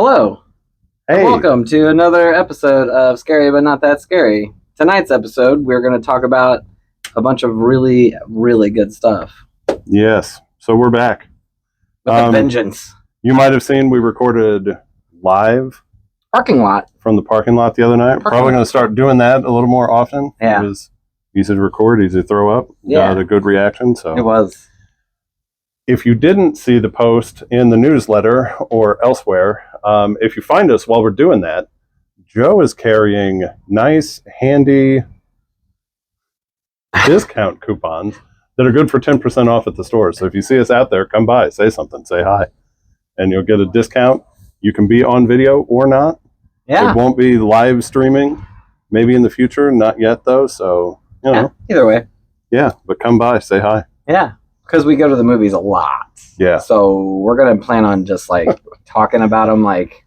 Hello. Hey. Welcome to another episode of Scary But Not That Scary. Tonight's episode, we're going to talk about a bunch of really, really good stuff. Yes. So we're back. With a vengeance. You might have seen we recorded live Parking lot. from the parking lot the other night. Probably going to start doing that a little more often. Yeah. It was easy to record, easy to throw up. Yeah. Got a good reaction. So It was. if you didn't see the post in the newsletter or elsewhere, if you find us while we're doing that, Joe is carrying nice, handy discount coupons that are good for 10% off at the store. So if you see us out there, come by, say something, say hi, and you'll get a discount. You can be on video or not. Yeah. It won't be live streaming, maybe in the future, not yet though. So, you know. Either way. Yeah, but come by, say hi. Yeah. Because we go to the movies a lot. Yeah. So we're going to plan on just like talking about them like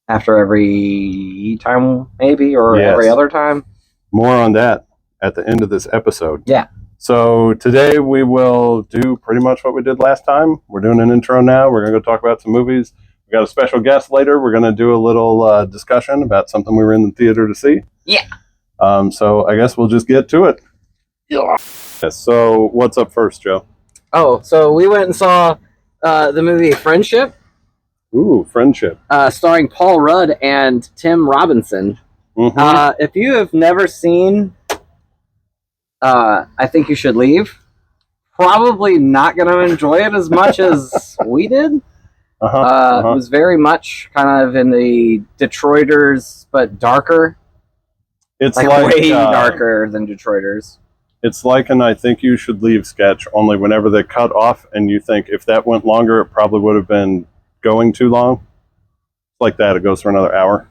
after every time maybe or every other time. More on that at the end of this episode. Yeah. So today we will do pretty much what we did last time. We're doing an intro now. We're going to go talk about some movies. We got a special guest later. We're going to do a little discussion about something we were in the theater to see. Yeah. So I guess we'll just get to it. Yeah. So what's up first, Joe? Oh, so we went and saw the movie Friendship. Ooh, Friendship. Starring Paul Rudd and Tim Robinson. Mm-hmm. If you have never seen I Think You Should Leave, probably not going to enjoy it as much as we did. It was very much kind of in the Detroiters, but darker. It's like way darker than Detroiters. It's like an I Think You Should Leave sketch, only whenever they cut off and you think if that went longer, it probably would have been going too long. Like that, it goes for another hour.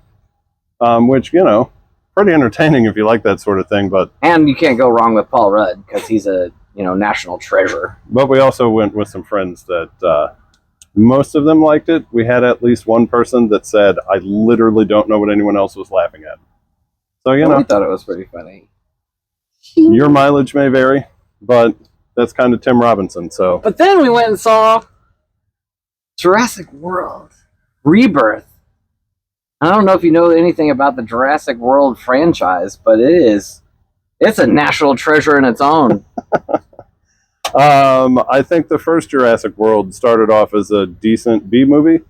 Which, you know, pretty entertaining if you like that sort of thing. And you can't go wrong with Paul Rudd because he's a national treasure. But we also went with some friends that most of them liked it. We had at least one person that said, I literally don't know what anyone else was laughing at. So, you know. I thought it was pretty funny. Your mileage may vary, but that's kind of Tim Robinson. So. But then we went and saw Jurassic World Rebirth. I don't know if you know anything about the Jurassic World franchise, but it's a national treasure in its own. I think the first Jurassic World started off as a decent B movie,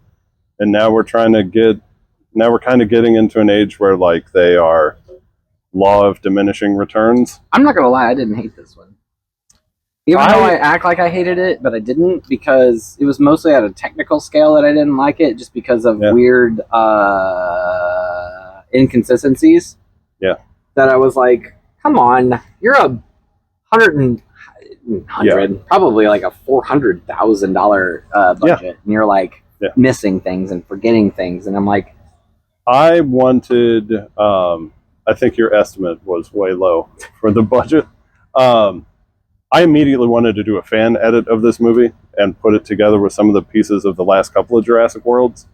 and now we're kind of getting into an age where like they are law of diminishing returns. I'm not gonna lie, I didn't hate this one. Even though I act like I hated it, but I didn't, because it was mostly at a technical scale that I didn't like it, just because of weird inconsistencies. Yeah. That I was like, come on, you're a probably like a $400,000 budget, and you're like missing things and forgetting things, and I'm like, I wanted. I think your estimate was way low for the budget. I immediately wanted to do a fan edit of this movie and put it together with some of the pieces of the last couple of Jurassic Worlds,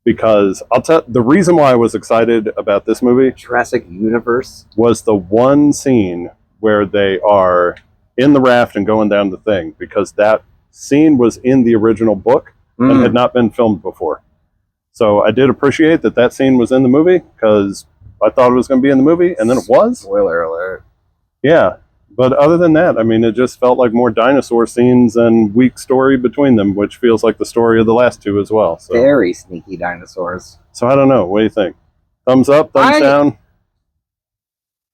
because the reason why I was excited about this movie, Jurassic Universe, was the one scene where they are in the raft and going down the thing, because that scene was in the original book and had not been filmed before. So I did appreciate that scene was in the movie, because I thought it was going to be in the movie, and then it was. Spoiler alert. Yeah. But other than that, I mean, it just felt like more dinosaur scenes and weak story between them, which feels like the story of the last two as well. So. Very sneaky dinosaurs. So I don't know. What do you think? Thumbs up, thumbs down,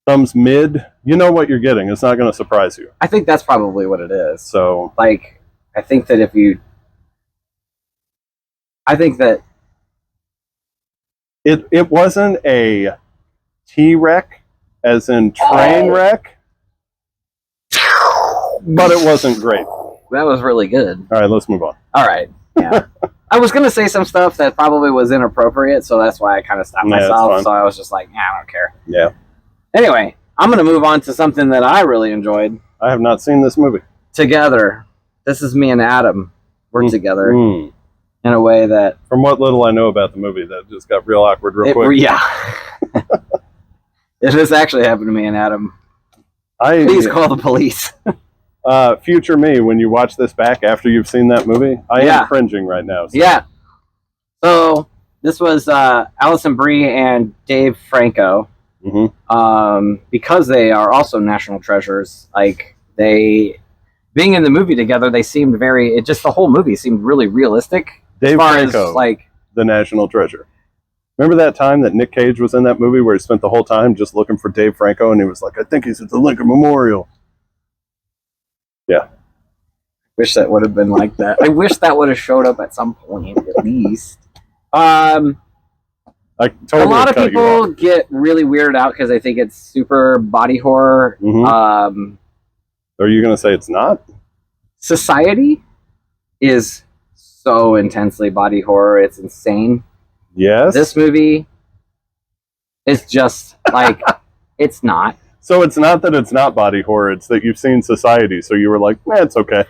thumbs mid? You know what you're getting. It's not going to surprise you. I think that's probably what it is. So, like, I think that it wasn't a T-wreck, as in train wreck, but it wasn't great. That was really good. All right, let's move on. All right, yeah. I was going to say some stuff that probably was inappropriate, so that's why I kind of stopped myself. So I was just like, I don't care. Yeah. Anyway, I'm going to move on to something that I really enjoyed. I have not seen this movie. Together. This is me and Adam. We're together in a way that... From what little I know about the movie, that just got real awkward real quick. Yeah. It has actually happened to me and Adam. Please call the police. Future me, when you watch this back after you've seen that movie, I am cringing right now. So. Yeah. So, this was Alison Brie and Dave Franco. Because they are also national treasures. Like they being in the movie together, they seemed the whole movie seemed really realistic. Dave as far Franco, as, like the national treasure. Remember that time that Nick Cage was in that movie where he spent the whole time just looking for Dave Franco, and he was like, I think he's at the Lincoln Memorial. Yeah. Wish that would have been like that. I wish that would have showed up at some point, at least. I totally a lot of people get really weirded out because they think it's super body horror. Are you going to say it's not? Society is so intensely body horror. It's insane. Yes. This movie is just like, it's not. So it's not that it's not body horror. It's that you've seen Society. So you were like, it's okay.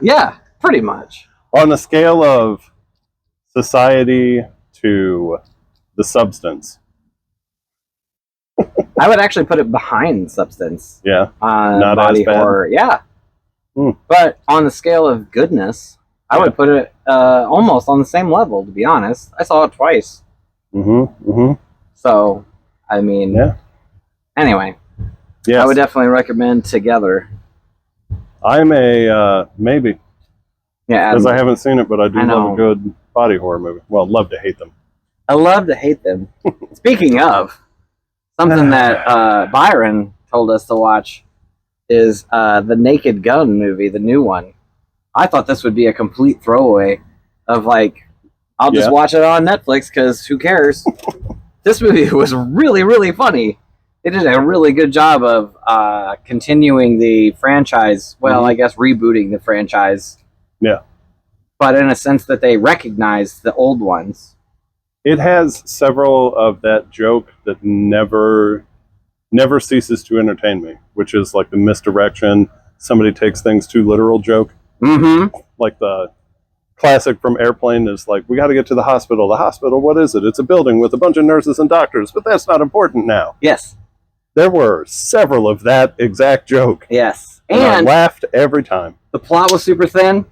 Yeah, pretty much. On a scale of Society to The Substance. I would actually put it behind Substance. Yeah. Not body as bad. Horror. Yeah. But on the scale of goodness, I would put it almost on the same level, to be honest. I saw it twice. So, I mean, anyway. Yes. I would definitely recommend Together. I'm a maybe. Yeah. Because I haven't seen it, but I do love a good body horror movie. Well, love to hate them. I love to hate them. Speaking of, something that Byron told us to watch is the Naked Gun movie, the new one. I thought this would be a complete throwaway of like, I'll just watch it on Netflix because who cares? This movie was really, really funny. They did a really good job of continuing the franchise. Well, I guess rebooting the franchise. Yeah. But in a sense that they recognize the old ones. It has several of that joke that never ceases to entertain me, which is like the misdirection, somebody takes things too literal joke. Like the classic from Airplane is like, we got to get to the hospital. The hospital, what is it? It's a building with a bunch of nurses and doctors, but that's not important now. Yes. There were several of that exact joke. Yes. And I laughed every time. The plot was super thin.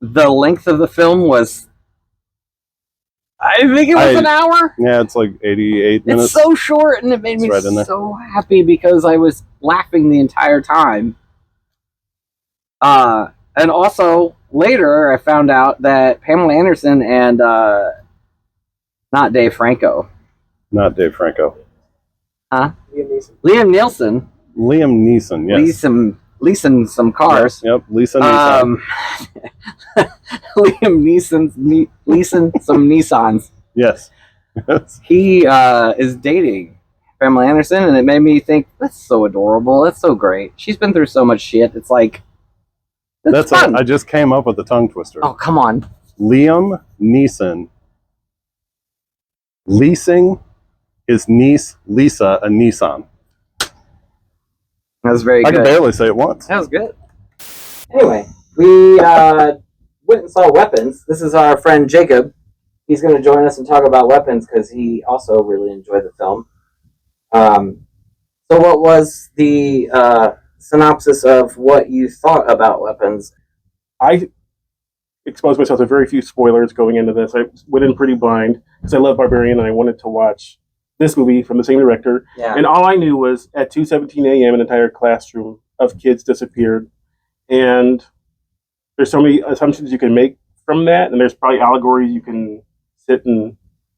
The length of the film was, I think it was an hour. Yeah, it's like 88 minutes. It's so short, and it made me so happy because I was laughing the entire time. And also, later, I found out that Pamela Anderson and not Dave Franco. Not Dave Franco. Huh? Liam Neeson. Liam Neeson, yes. Leasing some cars. Yep, leasing Nissan. Liam Neeson's leasing some Nissans. Yes. He is dating Pamela Anderson, and it made me think, that's so adorable. That's so great. She's been through so much shit. It's like, that's fun. I just came up with a tongue twister. Oh, come on. Liam Neeson leasing his niece, Lisa, a Nissan. That was very good. I can barely say it once. That was good. Anyway, we went and saw Weapons. This is our friend Jacob. He's going to join us and talk about Weapons because he also really enjoyed the film. So what was the synopsis of what you thought about Weapons? I exposed myself to very few spoilers going into this. I went in pretty blind because I love Barbarian and I wanted to watch this movie from the same director. Yeah. And all I knew was at 2:17 a.m. an entire classroom of kids disappeared. And there's so many assumptions you can make from that, and there's probably allegories you can sit and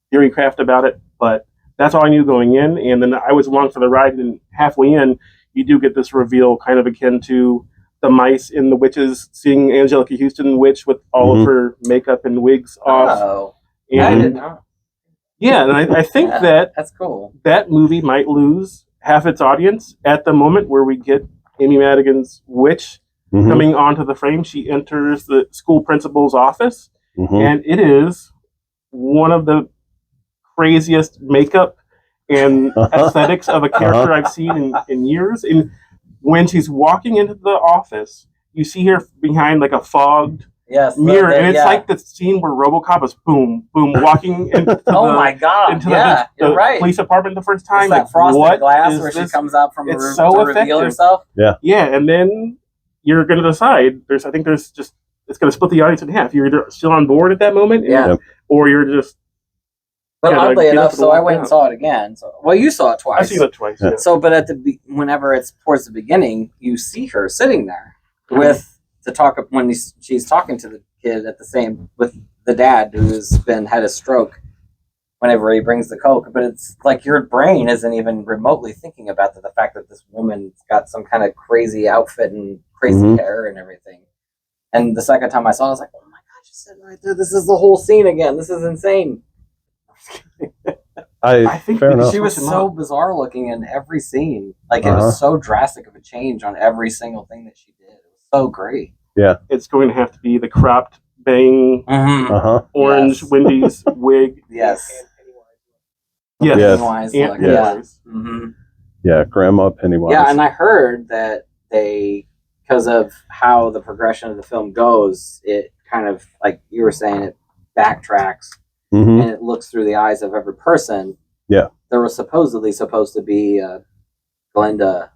theory craft about it, but that's all I knew going in. And then I was along for the ride, and halfway in, you do get this reveal kind of akin to the mice in The Witches, seeing Angelica Houston witch with all of her makeup and wigs off. Oh, and I didn't know. Yeah, and I think that's cool. That movie might lose half its audience at the moment where we get Amy Madigan's witch coming onto the frame. She enters the school principal's office, and it is one of the craziest makeup and aesthetics of a character I've seen in years. And when she's walking into the office, you see her behind like a fogged mirror, and it's like the scene where RoboCop is boom, boom, walking into the police department the first time. It's that frosted glass where she comes out from it's to reveal herself. Yeah, and then you're going to decide. I think there's just it's going to split the audience in half. You're either still on board at that moment, or you're just. But oddly get enough, up and so I walk went out. and saw it again. So, well, you saw it twice. I've seen it twice. Yeah. Yeah. So, but whenever it's towards the beginning, you see her sitting there to talk when she's talking to the kid with the dad who's had a stroke. Whenever he brings the Coke, but it's like your brain isn't even remotely thinking about the fact that this woman's got some kind of crazy outfit and crazy hair and everything. And the second time I saw it, I was like, oh my God, she's sitting right there. This is the whole scene again. This is insane. I think fair enough. She was so bizarre looking in every scene. Like it was so drastic of a change on every single thing that she did. It was so great. Yeah. It's going to have to be the cropped bang orange Wendy's wig. Yes. Yes. Pennywise Aunt look. Pennywise. Yeah. Mm-hmm. Yeah, Grandma Pennywise. Yeah, and I heard that because of how the progression of the film goes, it kind of, like you were saying, it backtracks and it looks through the eyes of every person. Yeah. There was supposedly supposed to be a Glenda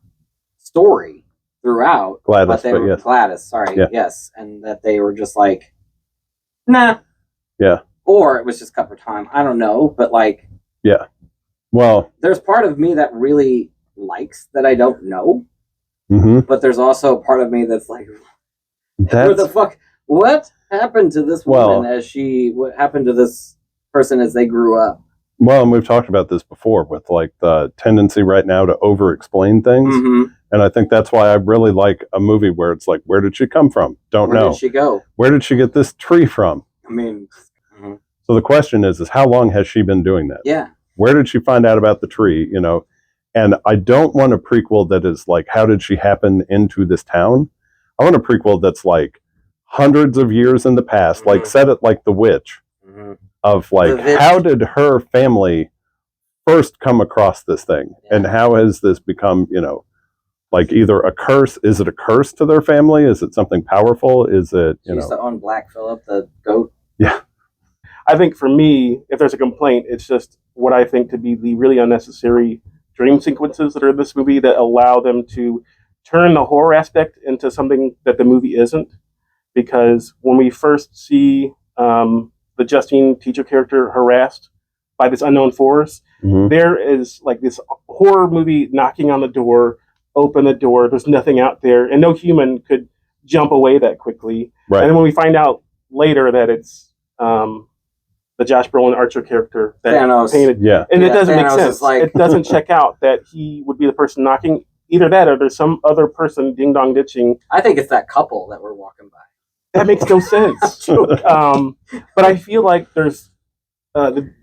story throughout. Gladys, but yes. Gladys, sorry. Yeah. Yes. And that they were just like, nah. Yeah. Or it was just cut for time. I don't know. But like, yeah. Well, there's part of me that really likes that I don't know. But there's also a part of me that's like, what the fuck? What happened to this woman what happened to this person as they grew up? Well, and we've talked about this before with like the tendency right now to over-explain things. And I think that's why I really like a movie where it's like, where did she come from? Don't know. Where did she go? Where did she get this tree from? I mean, so the question is how long has she been doing that? Yeah. Where did she find out about the tree? You know, and I don't want a prequel that is like, how did she happen into this town? I want a prequel that's like hundreds of years in the past, like set it like The Witch, of like, how did her family first come across this thing? And how has this become, you know, like either a curse? Is it a curse to their family? Is it something powerful? Is it, she used to own Black Phillip, the goat. Yeah. I think for me, if there's a complaint, it's just what I think to be the really unnecessary dream sequences that are in this movie that allow them to turn the horror aspect into something that the movie isn't. Because when we first see the Justine teacher character harassed by this unknown force, there is like this horror movie knocking on the door, open the door, there's nothing out there, and no human could jump away that quickly. Right. And then when we find out later that it's the Josh Brolin Archer character that Thanos. painted, and it doesn't Thanos make sense. like... It doesn't check out that he would be the person knocking. Either that or there's some other person ding-dong ditching. I think it's that couple that we're walking by. That makes no sense. But I feel like there's the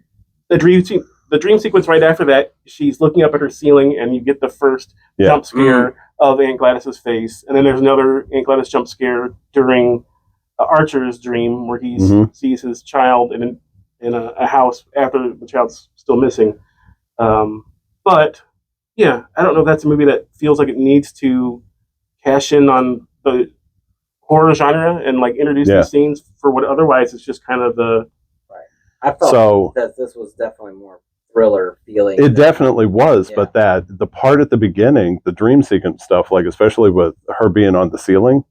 dream sequence right after that. She's looking up at her ceiling, and you get the first jump scare of Aunt Gladys's face, and then there's another Aunt Gladys jump scare during Archer's dream where he sees his child in a house after the child's still missing. But yeah, I don't know if that's a movie that feels like it needs to cash in on the horror genre and like introduce these scenes for what otherwise it's just kind of the. Right. I felt that this was definitely more thriller feeling. It definitely was, but that the part at the beginning, the dream sequence stuff, like especially with her being on the ceiling,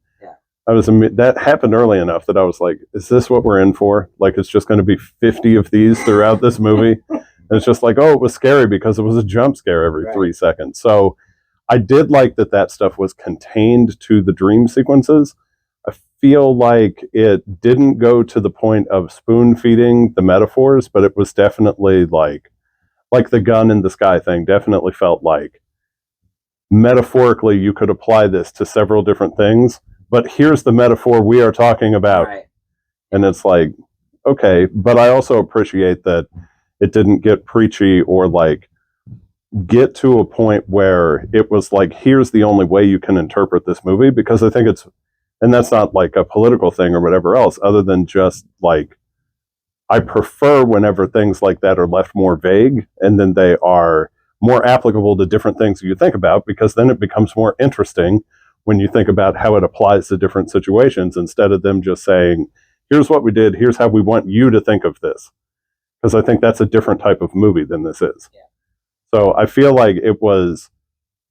that happened early enough that I was like, is this what we're in for? Like, it's just going to be 50 of these throughout this movie. And it's just like, oh, it was scary because it was a jump scare every 3 seconds. So I did like that stuff was contained to the dream sequences. I feel like it didn't go to the point of spoon feeding the metaphors, but it was definitely like the gun in the sky thing definitely felt like metaphorically you could apply this to several different things. But here's the metaphor we are talking about. Right. And it's like, okay, but I also appreciate that it didn't get preachy or like get to a point where it was like, here's the only way you can interpret this movie, because I think and that's not like a political thing or whatever else, other than just like, I prefer whenever things like that are left more vague and then they are more applicable to different things you think about, because then it becomes more interesting when you think about how it applies to different situations, instead of them just saying, here's what we did, here's how we want you to think of this. Because I think that's a different type of movie than this is. Yeah. So I feel like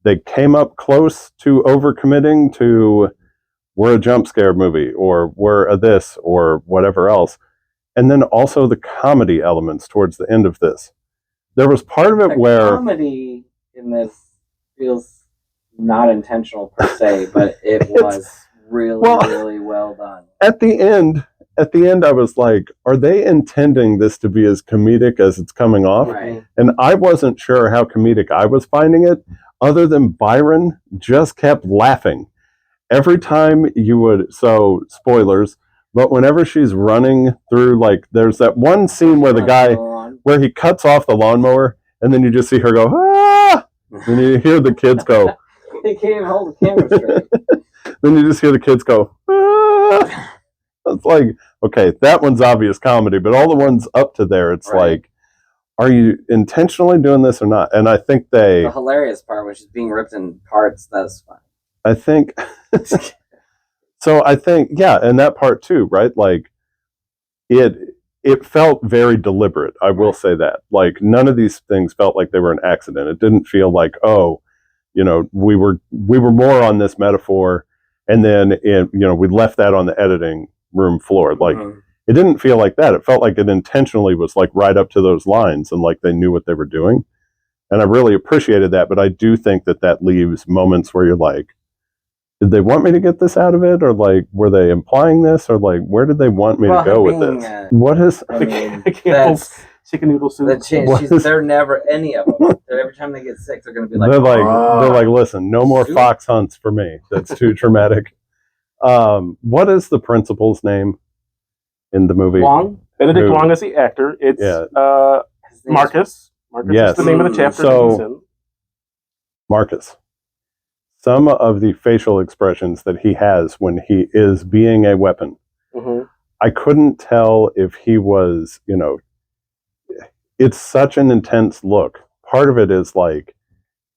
they came up close to overcommitting to we're a jump scare movie, or we're a this, or whatever else. And then also the comedy elements towards the end of this. There was part of it The where comedy in this feels not intentional per se, but it was really well done. At the end, I was like, are they intending this to be as comedic as it's coming off? Right. And I wasn't sure how comedic I was finding it, other than Byron just kept laughing. Every time you would, so spoilers, but whenever she's running through, like, there's that one scene where the guy, where he cuts off the lawnmower, and then you just see her go, ah! And you hear the kids go. They can't even hold the camera straight. Then you just hear the kids go, ah! It's like, okay, that one's obvious comedy, but all the ones up to there, it's like, are you intentionally doing this or not? And I think the hilarious part, which is being ripped in parts, that's fun. I think, so I think, yeah, and that part too, right? Like, it felt very deliberate. I will say that. Like, none of these things felt like they were an accident. It didn't feel like, oh, you know, we were more on this metaphor, and then we left that on the editing room floor. Like, it didn't feel like that. It felt like it intentionally was like right up to those lines, and like they knew what they were doing. And I really appreciated that. But I do think that leaves moments where you're like, did they want me to get this out of it, or like were they implying this, or like where did they want me to go with this? What is? I mean, Campbell's chicken noodle soup. They're never any of them. Every time they get sick, they're going to be like, they're like, listen, no more fox hunts for me. That's too traumatic. What is the principal's name in the movie? Wong. Benedict Wong is the actor. It's Marcus. Marcus is the name of the chapter that he's in. Marcus. Some of the facial expressions that he has when he is being a weapon, I couldn't tell if he was, it's such an intense look. Part of it is like,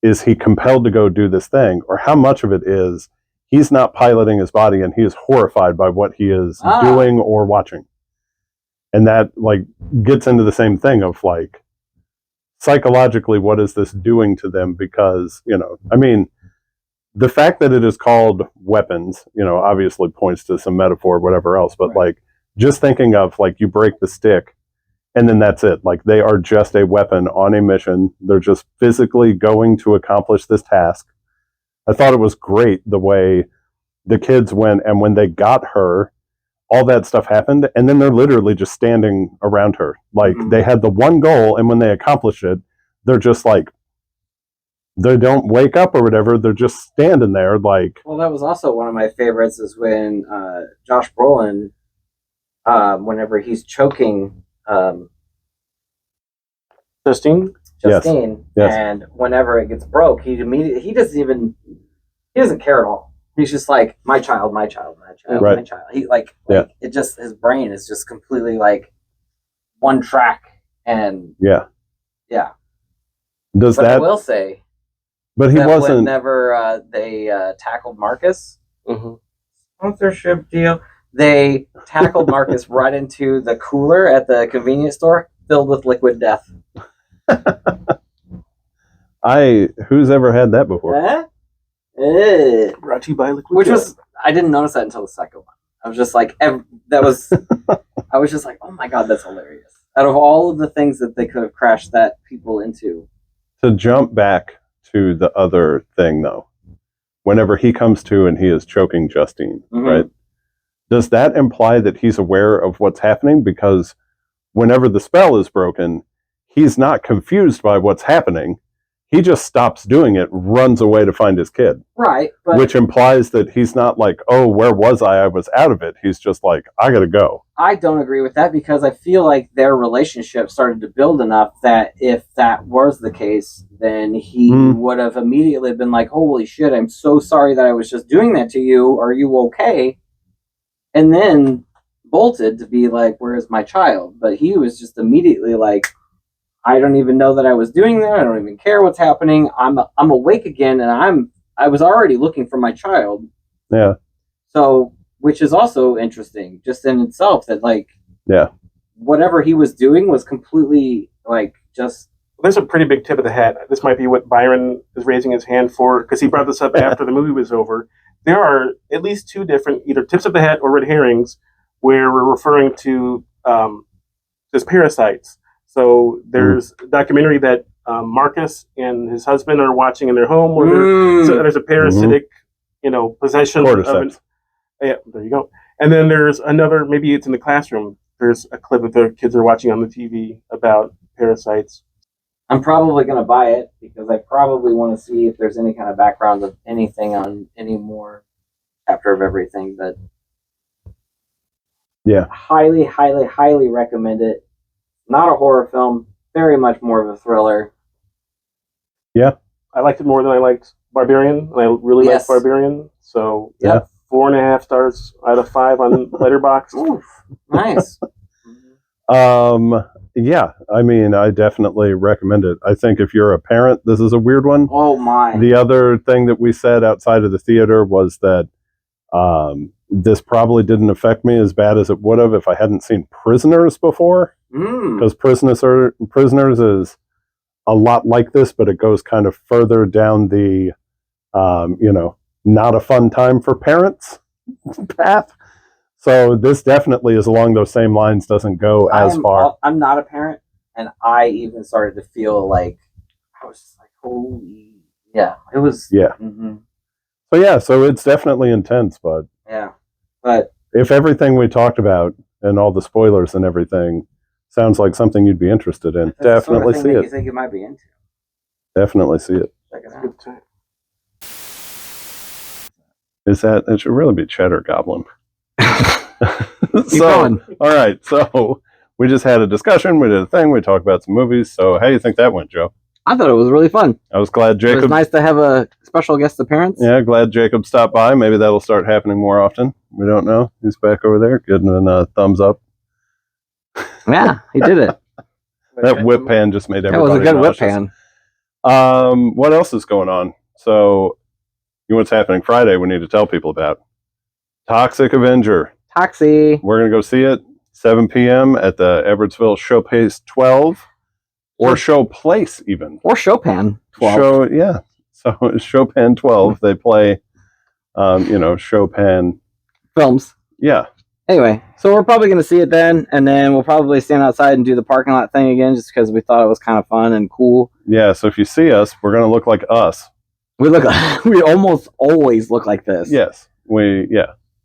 is he compelled to go do this thing? Or how much of it is he's not piloting his body and he is horrified by what he is doing or watching? And that like gets into the same thing of like, psychologically, what is this doing to them? Because, I mean, the fact that it is called weapons, obviously points to some metaphor, whatever else. But like, just thinking of like, you break the stick and then that's it. Like, they are just a weapon on a mission. They're just physically going to accomplish this task. I thought it was great the way the kids went, and when they got her, all that stuff happened. And then they're literally just standing around her. Like, they had the one goal, and when they accomplish it, they're just like, they don't wake up or whatever. They're just standing there like. Well, that was also one of my favorites is when Josh Brolin, whenever he's choking Justine, Yes. and whenever it gets broke, he doesn't care at all. He's just like, my child, my child, my child, my child. He like it just, his brain is just completely like one track, and Does but that? I will say. But he wasn't. Whenever they tackled Marcus, sponsorship deal, they tackled Marcus right into the cooler at the convenience store filled with liquid death. Who's ever had that before? Brought to you by liquid. Which was, I didn't notice that until the second one. I was just like, I was just like, oh my god, that's hilarious. Out of all of the things that they could have crashed that people into. To jump back to the other thing, though, whenever he comes to and he is choking Justine, right? Does that imply that he's aware of what's happening? Because whenever the spell is broken, he's not confused by what's happening. He just stops doing it, runs away to find his kid. Right. But which implies that he's not like, oh, where was I? I was out of it. He's just like, I gotta go. I don't agree with that, because I feel like their relationship started to build enough that if that was the case, then he would have immediately been like, holy shit, I'm so sorry that I was just doing that to you. Are you okay? And then bolted to be like, where's my child? But he was just immediately like, I don't even know that I was doing that. I don't even care what's happening. I'm awake again, and I was already looking for my child. Yeah. So, which is also interesting, just in itself, that like, whatever he was doing was completely like just. There's a pretty big tip of the hat. This might be what Byron is raising his hand for, because he brought this up after the movie was over. there are at least two different either tips of the hat or red herrings where we're referring to just parasites. So there's a documentary that Marcus and his husband are watching in their home where there's a parasitic, possession of Cordyceps. yeah, there you go. And then there's another, maybe it's in the classroom. There's a clip that the kids are watching on the TV about parasites. I'm probably going to buy it because I probably want to see if there's any kind of background of anything on any more chapter of everything. But yeah, highly, highly, highly recommend it. Not a horror film, very much more of a thriller. Yeah, I liked it more than I liked Barbarian. I really liked Barbarian. So 4.5 stars out of 5 on Letterboxd. Oof, nice. Yeah, I mean, I definitely recommend it. I think if you're a parent, this is a weird one. Oh my. The other thing that we said outside of the theater was that this probably didn't affect me as bad as it would have if I hadn't seen Prisoners before. Because Prisoners is a lot like this, but it goes kind of further down the, not a fun time for parents path. So this definitely is along those same lines, doesn't go as far. I'm not a parent, and I even started to feel like, I was just like, holy, yeah, it was. Yeah. So it's definitely intense, but. Yeah. But. If everything we talked about and all the spoilers and everything sounds like something you'd be interested in, definitely see it. You think you might be into? Definitely see it. Check it out. It should really be Cheddar Goblin. Keep going. All right. So we just had a discussion. We did a thing. We talked about some movies. So how do you think that went, Joe? I thought it was really fun. I was glad Jacob. It was nice to have a special guest appearance. Yeah, glad Jacob stopped by. Maybe that'll start happening more often. We don't know. He's back over there, giving a thumbs up. Yeah, he did it. That whip pan just made everybody. That was a good nauseous. whip pan. What else is going on? So, what's happening Friday? We need to tell people about Toxic Avenger. Toxie. We're gonna go see it 7 p.m. at the Edwardsville Showplace 12, or Showplace even, or Chopin 12. So Chopin 12. They play, Chopin films. Yeah. Anyway, so we're probably going to see it then, and then we'll probably stand outside and do the parking lot thing again, just because we thought it was kind of fun and cool. Yeah. So if you see us, we're going to look like us. We almost always look like this. Yes. We're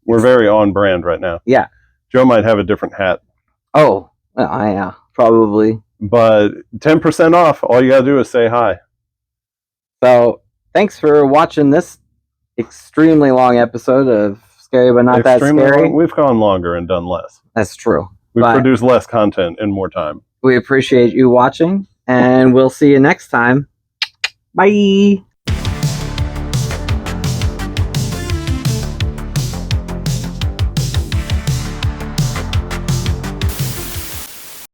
very on brand right now. Yeah. Joe might have a different hat. Oh, yeah, probably. But 10% off. All you got to do is say hi. So thanks for watching this extremely long episode of Scary But Not That Scary. We've gone longer and done less. That's true. We've produced less content in more time. We appreciate you watching, and we'll see you next time. Bye.